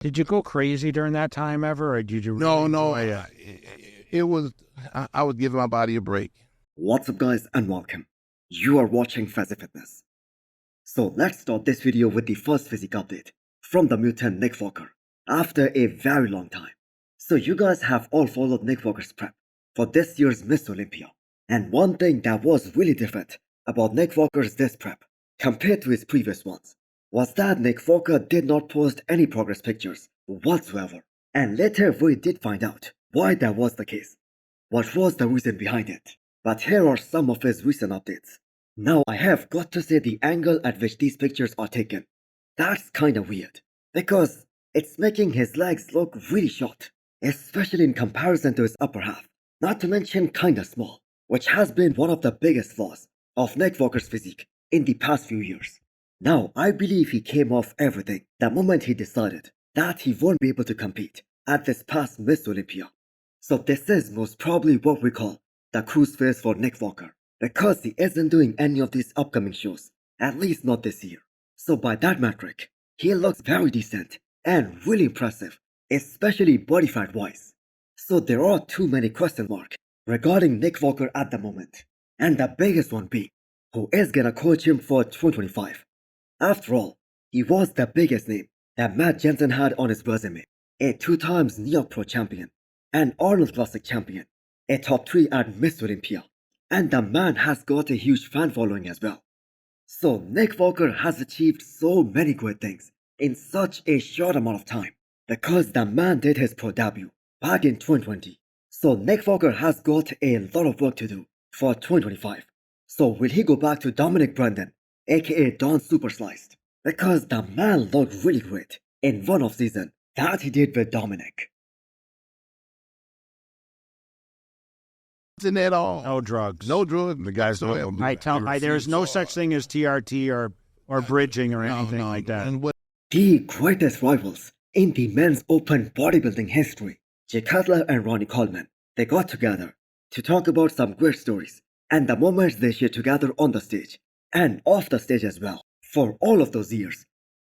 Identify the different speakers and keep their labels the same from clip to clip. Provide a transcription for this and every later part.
Speaker 1: Did you go crazy during that time ever, or did you
Speaker 2: No,
Speaker 1: really
Speaker 2: no.
Speaker 1: enjoy
Speaker 2: It was, I was giving my body a break.
Speaker 3: What's up guys and welcome. You are watching Fazi Fitness. So let's start this video with the first physique update from the mutant Nick Walker after a very long time. So you guys have all followed Nick Walker's prep for this year's Miss Olympia. And one thing that was really different about Nick Walker's this prep compared to his previous ones was that Nick Walker did not post any progress pictures whatsoever. And later we did find out why that was the case. What was the reason behind it? But here are some of his recent updates. Now I have got to say the angle at which these pictures are taken, that's kinda weird, because it's making his legs look really short, especially in comparison to his upper half, not to mention kinda small, which has been one of the biggest flaws of Nick Walker's physique in the past few years. Now I believe he came off everything the moment he decided that he won't be able to compete at this past Miss Olympia. So this is most probably what we call the cruise phase for Nick Walker, because he isn't doing any of these upcoming shows, at least not this year. So by that metric, he looks very decent and really impressive, especially body fat wise. So there are too many question marks regarding Nick Walker at the moment, and the biggest one being, who is gonna coach him for 2025? After all, he was the biggest name that Matt Jensen had on his resume, a 2 times New York Pro champion, an Arnold Classic champion, a top 3 at Miss Olympia, and the man has got a huge fan following as well. So Nick Walker has achieved so many great things in such a short amount of time because the man did his pro debut back in 2020. So Nick Walker has got a lot of work to do for 2025. So will he go back to Dominic Brandon, aka Don Super Sliced? Because the man looked really great in one off season that he did with Dominic.
Speaker 2: In at all.
Speaker 1: No drugs.
Speaker 2: No drugs. The guys don't have.
Speaker 1: There's no such thing as TRT or bridging or anything like that.
Speaker 2: And what?
Speaker 3: The greatest rivals in the men's open bodybuilding history, Cutler and Ronnie Colman, they got together to talk about some great stories and the moments they shared together on the stage and off the stage as well for all of those years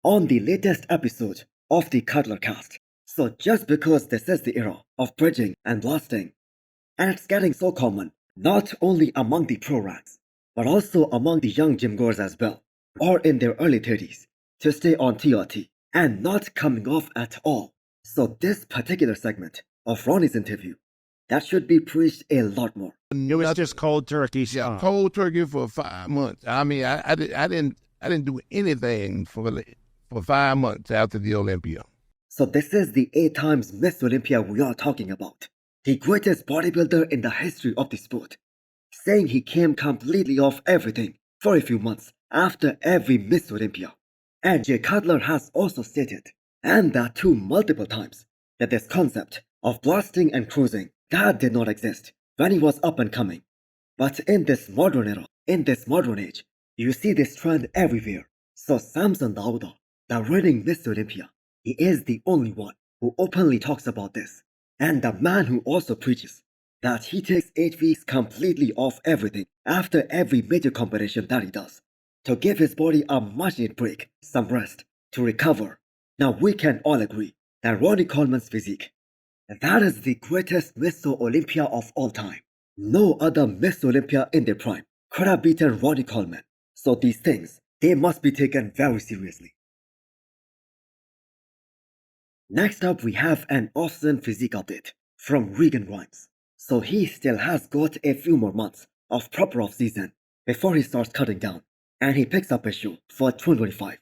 Speaker 3: on the latest episode of the Cutler cast. So just because this is the era of bridging and blasting, and it's getting so common, not only among the pro ranks, but also among the young gym goers as well, or in their early 30s, to stay on TRT and not coming off at all. So this particular segment of Ronnie's interview, that should be preached a lot more.
Speaker 1: It was just cold turkey
Speaker 2: Yeah,
Speaker 1: stuff.
Speaker 2: cold turkey for 5 months. I mean, I didn't do anything for 5 months after the Olympia.
Speaker 3: So this is the 8 times Miss Olympia we are talking about. The greatest bodybuilder in the history of the sport, saying he came completely off everything for a few months after every Miss Olympia. And Jay Cutler has also stated, and that too multiple times, that this concept of blasting and cruising, that did not exist when he was up and coming. But in this modern era, in this modern age, you see this trend everywhere. So Samson Dauda, the reigning Miss Olympia, he is the only one who openly talks about this. And the man who also preaches that he takes 8 weeks completely off everything after every major competition that he does, to give his body a much needed break, some rest, to recover. Now we can all agree that Ronnie Coleman's physique, that is the greatest Miss Olympia of all time. No other Miss Olympia in their prime could have beaten Ronnie Coleman. So these things, they must be taken very seriously. Next up we have an off-season physique update from Regan+Best. So he still has got a few more months of proper off-season before he starts cutting down and he picks up a show for 2025.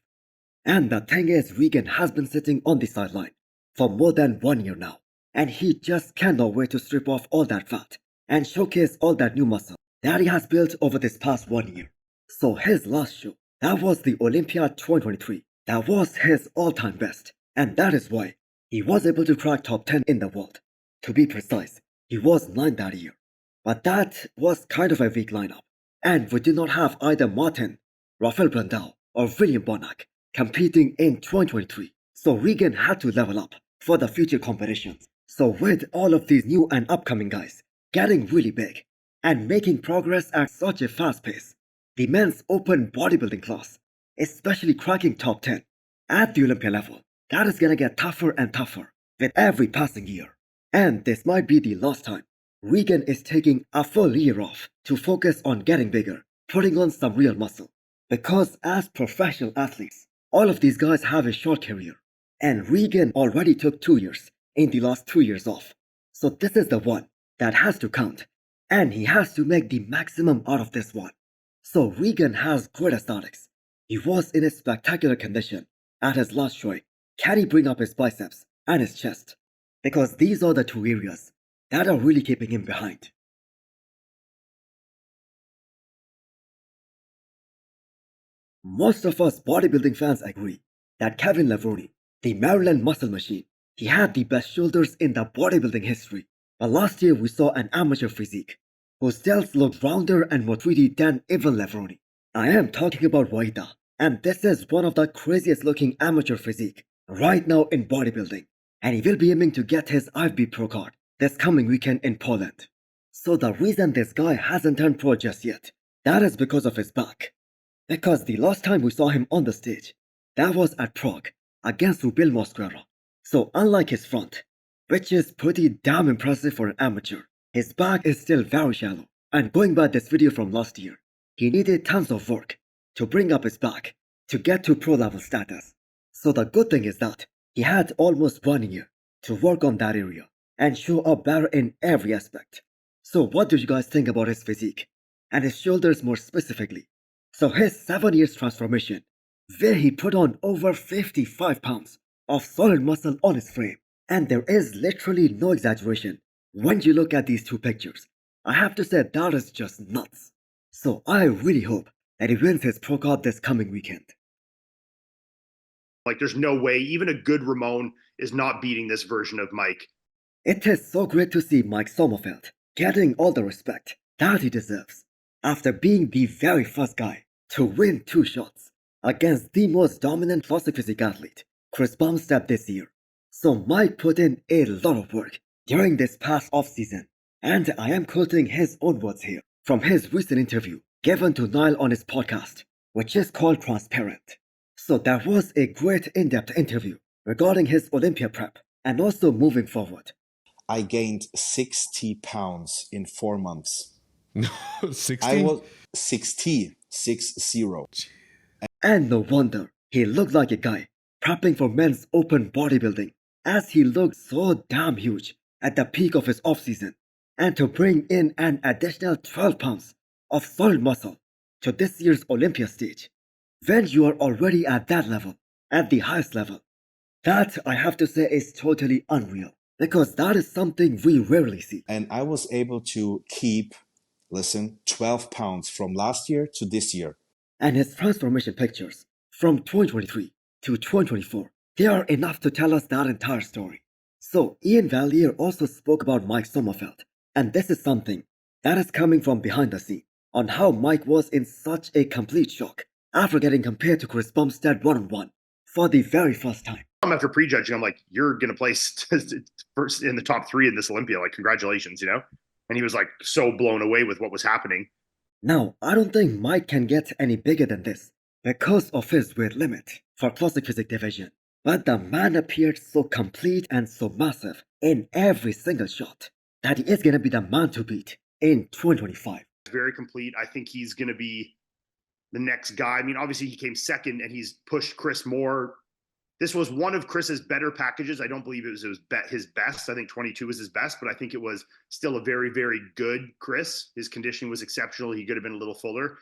Speaker 3: And the thing is, Regan has been sitting on the sideline for more than 1 year now, and he just cannot wait to strip off all that fat and showcase all that new muscle that he has built over this past 1 year. So his last show, that was the Olympia 2023, that was his all-time best. And that is why he was able to crack top 10 in the world. To be precise, he was 9 that year. But that was kind of a weak lineup. And we did not have either Martin, Rafael Brandao, or William Bonac competing in 2023. So Regan had to level up for the future competitions. So with all of these new and upcoming guys getting really big and making progress at such a fast pace, the men's open bodybuilding class, especially cracking top 10 at the Olympia level, that is gonna get tougher and tougher with every passing year. And this might be the last time Regan is taking a full year off to focus on getting bigger, putting on some real muscle. Because as professional athletes, all of these guys have a short career. And Regan already took 2 years in the last 2 years off. So this is the one that has to count. And he has to make the maximum out of this one. So Regan has great aesthetics. He was in a spectacular condition at his last showing. Can he bring up his biceps and his chest? Because these are the two areas that are really keeping him behind. Most of us bodybuilding fans agree that Kevin Levrone, the Maryland muscle machine, he had the best shoulders in the bodybuilding history. But last year we saw an amateur physique whose delts looked rounder and more 3D than even Levrone. I am talking about Waida, and this is one of the craziest looking amateur physique right now in bodybuilding, and he will be aiming to get his IFB Pro card this coming weekend in Poland. So the reason this guy hasn't turned pro just yet, that is because of his back. Because the last time we saw him on the stage, that was at Prague against Rubil Mosquera. So unlike his front, which is pretty damn impressive for an amateur, his back is still very shallow. And going by this video from last year, he needed tons of work to bring up his back to get to pro level status. So the good thing is that he had almost 1 year to work on that area and show up better in every aspect. So what do you guys think about his physique and his shoulders more specifically? So his 7 years transformation, where he put on over 55 pounds of solid muscle on his frame. And there is literally no exaggeration when you look at these two pictures. I have to say that is just nuts. So I really hope that he wins his pro card this coming weekend.
Speaker 4: Like, there's no way even a good Ramon is not beating this version of Mike.
Speaker 3: It is so great to see Mike Sommerfeld getting all the respect that he deserves after being the very first guy to win 2 shots against the most dominant classic physique athlete, Chris Bumstead, this year. So Mike put in a lot of work during this past off-season, and I am quoting his own words here from his recent interview given to Niall on his podcast, which is called Transparent. So that was a great in-depth interview regarding his Olympia prep and also moving forward.
Speaker 5: I gained 60 pounds in 4 months.
Speaker 6: 60?
Speaker 5: I was 60.
Speaker 3: And no wonder he looked like a guy prepping for men's open bodybuilding, as he looked so damn huge at the peak of his off-season. And to bring in an additional 12 pounds of solid muscle to this year's Olympia stage, when you are already at that level, at the highest level, that I have to say is totally unreal, because that is something we rarely see.
Speaker 5: And I was able to keep, 12 pounds from last year to this year.
Speaker 3: And his transformation pictures from 2023 to 2024, they are enough to tell us that entire story. So Ian Valier also spoke about Mike Sommerfeld, and this is something that is coming from behind the scene on how Mike was in such a complete shock after getting compared to Chris Bumstead one-on-one for the very first time.
Speaker 4: After prejudging, I'm like, you're going to place first in the top 3 in this Olympia. Like, congratulations, you know? And he was like so blown away with what was happening.
Speaker 3: Now, I don't think Mike can get any bigger than this because of his weight limit for classic physique division. But the man appeared so complete and so massive in every single shot that he is going to be the man to beat in 2025.
Speaker 4: Very complete. I think he's going to be the next guy. I mean, obviously he came second and he's pushed Chris more. This was one of Chris's better packages. I don't believe it was his best. I think 22 was his best, but I think it was still a very, very good Chris. His conditioning was exceptional. He could have been a little fuller.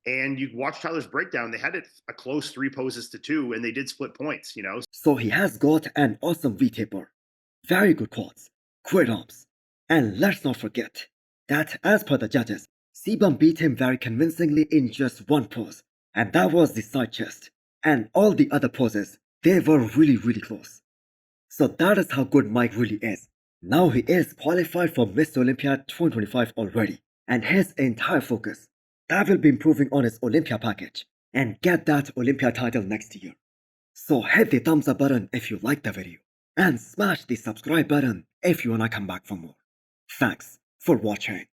Speaker 4: And you watch Tyler's breakdown. They had it a close 3 poses to 2, and they did split points, you know.
Speaker 3: So he has got an awesome V-taper, very good quads, great arms. And let's not forget that as per the judges, Sebum beat him very convincingly in just 1 pose, and that was the side chest. And all the other poses, they were really, really close. So that is how good Mike really is. Now he is qualified for Mr. Olympia 2025 already, and his entire focus, that will be improving on his Olympia package and get that Olympia title next year. So hit the thumbs up button if you liked the video, and smash the subscribe button if you wanna come back for more. Thanks for watching.